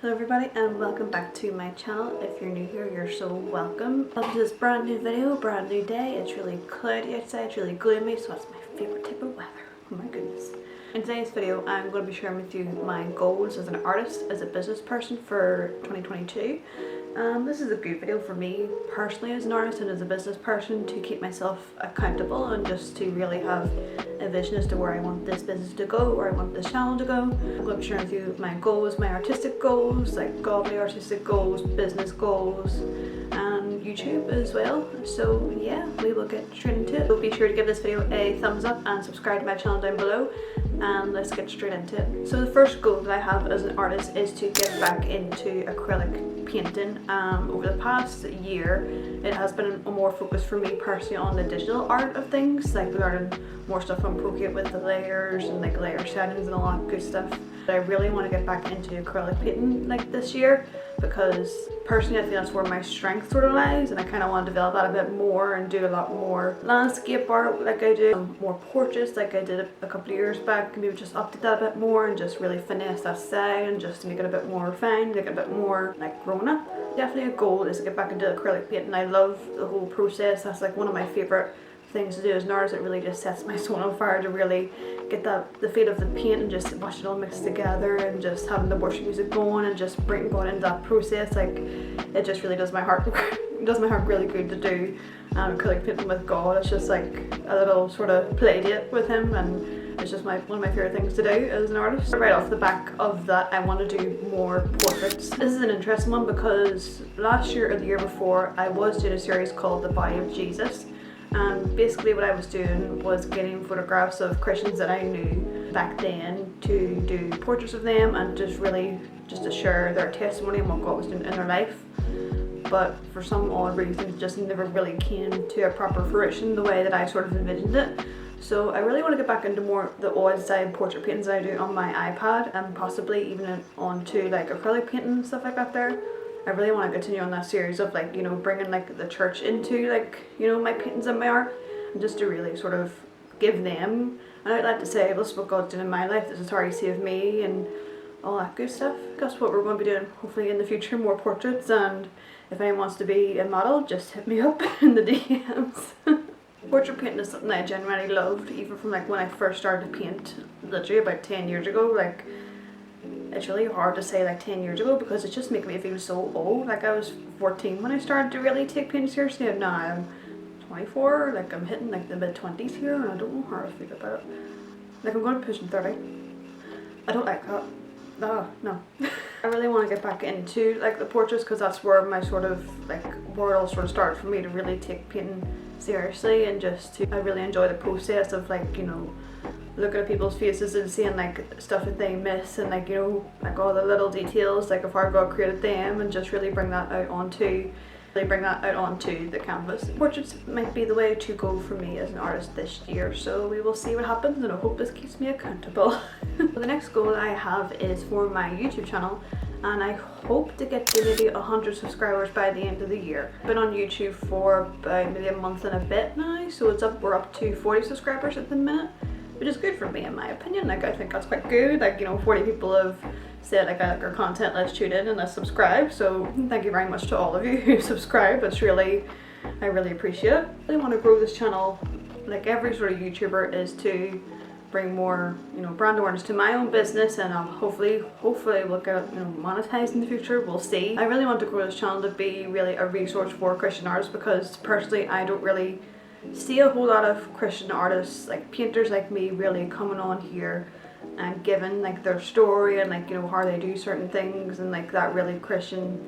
Hello everybody and welcome back to my channel. If you're new here, you're so welcome. Welcome to this brand new video, brand new day. It's really cloudy outside, it's really gloomy, so it's my favourite type of weather. Oh my goodness. In today's video, I'm going to be sharing with you my goals as an artist, as a business person for 2022. This is a good video for me personally as an artist and as a business person to keep myself accountable and just to really have a vision as to where I want this business to go, where I want this channel to go. I'm going to be sharing with you my goals, my artistic goals, like godly artistic goals, business goals, and YouTube as well. So yeah, we will get straight into it. So be sure to give this video a thumbs up and subscribe to my channel down below, and let's get straight into it. So the first goal that I have as an artist is to get back into acrylic painting. Over the past year it has been more focused for me personally on the digital art of things, like learning more stuff on Procreate with the layers and like layer settings and all that good stuff. But I really want to get back into acrylic painting like this year, because personally I feel that's where my strength sort of lies, and I kind of want to develop that a bit more and do a lot more landscape art like I do, more portraits like I did a couple of years back, and maybe just update that a bit more and just really finesse that style and just to make it a bit more refined, make it a bit more like grown up. Definitely a goal is to get back into acrylic painting. I love the whole process. That's like one of my favourite things to do as an artist. It really just sets my soul on fire to really get the feel of the paint and just watch it all mixed together and just having the worship music going and just going into that process. Like, it just really does my heart really good to do acrylic painting with God. It's just like a little sort of play date with him, and it's just one of my favourite things to do as an artist. Right off the back of that, I want to do more portraits. This is an interesting one because last year or the year before I was doing a series called The Body of Jesus. And basically what I was doing was getting photographs of Christians that I knew back then to do portraits of them and just to share their testimony and what God was doing in their life. But for some odd reason it just never really came to a proper fruition the way that I sort of envisioned it. So I really want to get back into more the odd style portrait paintings that I do on my iPad, and possibly even onto like acrylic painting and stuff like that there. I really want to continue on that series of like, you know, bringing like the church into like, you know, my paintings and my art, and just to really sort of give them an outlet to say, this is what God's doing in my life, this is how he saved me and all that good stuff. That's what we're going to be doing hopefully in the future, more portraits. And if anyone wants to be a model, just hit me up in the DMs. Portrait painting is something that I genuinely loved, even from like when I first started to paint literally about 10 years ago. Like, it's really hard to say like 10 years ago because it's just making me feel so old. Like, I was 14 when I started to really take painting seriously, and now I'm 24, like I'm hitting like the mid-20s here, and I don't know how I feel about it. Like, I'm going to push 30. I don't like that. Oh, no. I really want to get back into like the portraits, because that's where my sort of like where it all sort of started for me to really take painting seriously, and just to, I really enjoy the process of like, you know, looking at people's faces and seeing like stuff that they miss, and like, you know, like all the little details like of how God created them, and just really bring that out onto the canvas. Portraits might be the way to go for me as an artist this year, so we will see what happens, and I hope this keeps me accountable. The next goal I have is for my YouTube channel, and I hope to get to maybe 100 subscribers by the end of the year. I've been on YouTube for about maybe a month and a bit now, so we're up to 40 subscribers at the minute, which is good for me in my opinion. Like, I think that's quite good. Like, you know, 40 people have said like, I like our content, let's tune in and let's subscribe. So thank you very much to all of you who subscribe. I really appreciate it. I really want to grow this channel, like every sort of YouTuber, is to bring more, you know, brand awareness to my own business, and hopefully we'll get, you know, monetized in the future. We'll see. I really want to grow this channel to be really a resource for Christian artists, because personally I don't really see a whole lot of Christian artists, like painters like me, really coming on here and giving like their story and like, you know, how they do certain things, and like that really Christian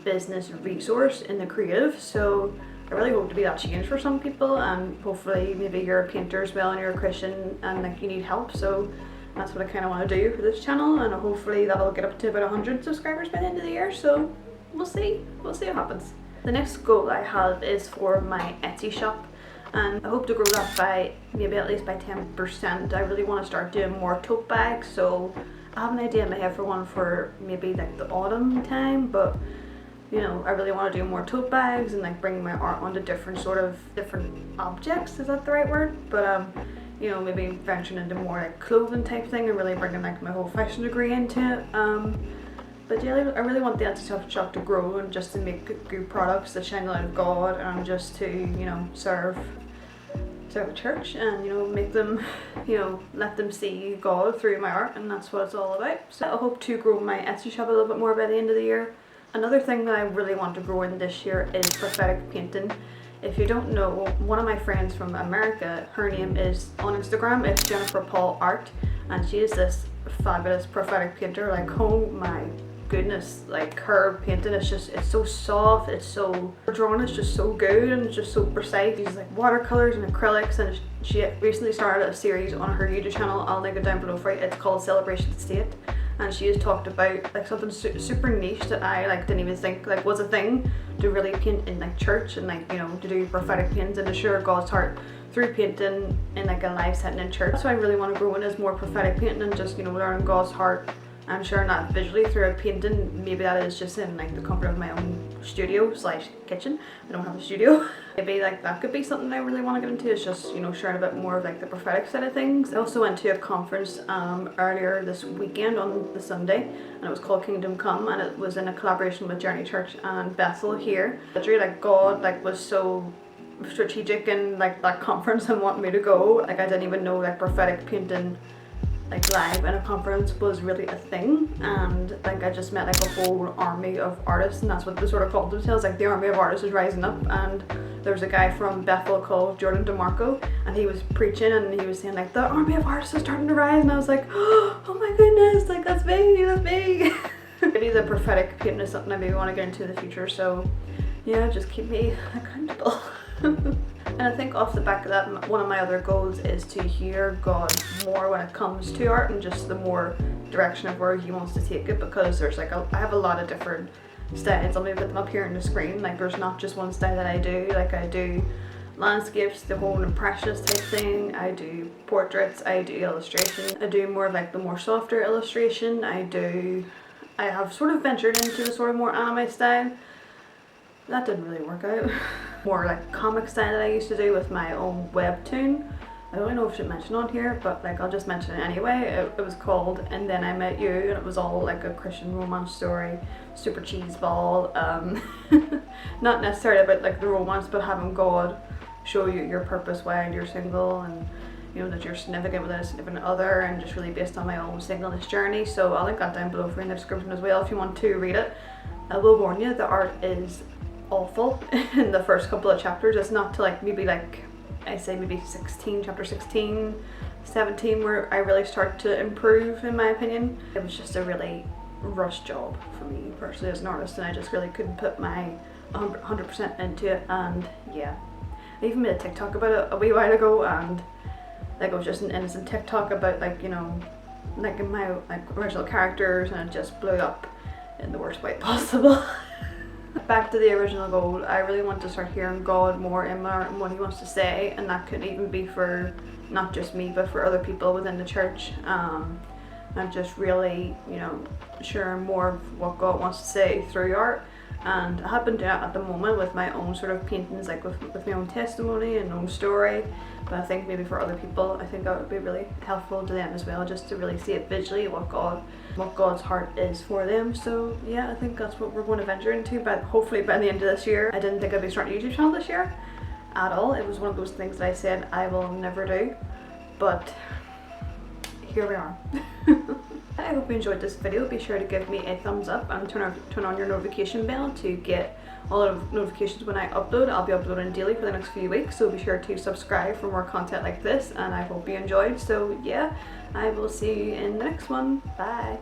business resource in the creative. So I really hope to be that change for some people, and hopefully maybe you're a painter as well and you're a Christian and like you need help. So that's what I kind of want to do for this channel, and hopefully that'll get up to about 100 subscribers by the end of the year. So we'll see what happens. The next goal I have is for my Etsy shop, and I hope to grow that by maybe at least by 10%. I really want to start doing more tote bags, so I have an idea in my head for one for maybe like the autumn time, but you know, I really want to do more tote bags and like bring my art onto different objects, is that the right word? But you know, maybe venturing into more like clothing type thing and really bringing like my whole fashion degree into it. But yeah, I really want the Etsy shop to grow and just to make good products that shine the light of God, and just to, you know, serve a church, and, you know, make them, you know, let them see God through my art, and that's what it's all about. So I hope to grow my Etsy shop a little bit more by the end of the year. Another thing that I really want to grow in this year is prophetic painting. If you don't know, one of my friends from America, her name is, on Instagram, it's Jennifer Paul Art, and she is this fabulous prophetic painter. Like, oh my goodness, like her painting is just, it's so soft, it's so, her drawing is just so good and just so precise. She's like watercolors and acrylics, and she recently started a series on her YouTube channel. I'll link it down below for you. It's called Celebration State, and she has talked about like something super niche that I like didn't even think like was a thing, to really paint in like church, and like, you know, to do prophetic paintings and to share God's heart through painting in like a live setting in church. So I really want to grow in is more prophetic painting and just, you know, learning God's heart. I'm sharing that visually through a painting. Maybe that is just in like the comfort of my own studio / kitchen. I don't have a studio. Maybe like that could be something I really want to get into, is just, you know, sharing a bit more of like the prophetic side of things. I also went to a conference earlier this weekend on the Sunday, and it was called Kingdom Come, and it was in a collaboration with Journey Church and Bethel here. Literally, like, God like was so strategic in like that conference and wanting me to go. Like, I didn't even know like prophetic painting like live in a conference was really a thing, and like I just met like a whole army of artists, and that's what they sort of called themselves, like the army of artists is rising up. And there was a guy from Bethel called Jordan DeMarco, and he was preaching and he was saying like the army of artists is starting to rise, and I was like, oh my goodness, like that's me. Maybe the prophetic painting is something I maybe want to get into in the future, so yeah, just keep me accountable. And I think off the back of that, one of my other goals is to hear God more when it comes to art, and just the more direction of where He wants to take it, because there's like I have a lot of different styles. I'll maybe put them up here on the screen. Like, there's not just one style that I do. Like, I do landscapes, the whole impressionist type thing. I do portraits, I do illustration. I do more of like the more softer illustration. I have sort of ventured into the sort of more anime style. That didn't really work out. More like comic style that I used to do with my own webtoon. I don't know if I should mention on here, but like I'll just mention it anyway. It was called And Then I Met You, and it was all like a Christian romance story, super cheeseball. Not necessarily about like the romance, but having God show you your purpose while you're single, and you know that you're significant without a significant other, and just really based on my own singleness journey. So I'll link that down below for you in the description as well if you want to read it. I will warn you, the art is awful in the first couple of chapters. It's not to like maybe like I say maybe 16, chapter 16, 17 where I really start to improve, in my opinion. It was just a really rushed job for me personally as an artist, and I just really couldn't put my 100% into it. And yeah, I even made a TikTok about it a wee while ago, and like it was just an innocent TikTok about like, you know, like in my like original characters, and it just blew up in the worst way possible. Back to the original goal, I really want to start hearing God more in my art and what He wants to say, and that could even be for not just me but for other people within the church, and just really, you know, sharing more of what God wants to say through art. And I have been doing it at the moment with my own sort of paintings, like with my own testimony and own story, but I think maybe for other people, I think that would be really helpful to them as well, just to really see it visually what God's heart is for them. So yeah, I think that's what we're going to venture into, but hopefully by the end of this year. I didn't think I'd be starting a YouTube channel this year at all. It was one of those things that I said I will never do, but here we are. I hope you enjoyed this video. Be sure to give me a thumbs up and turn on your notification bell to get all of notifications when I upload. I'll be uploading daily for the next few weeks, so be sure to subscribe for more content like this, and I hope you enjoyed. So yeah, I will see you in the next one. Bye.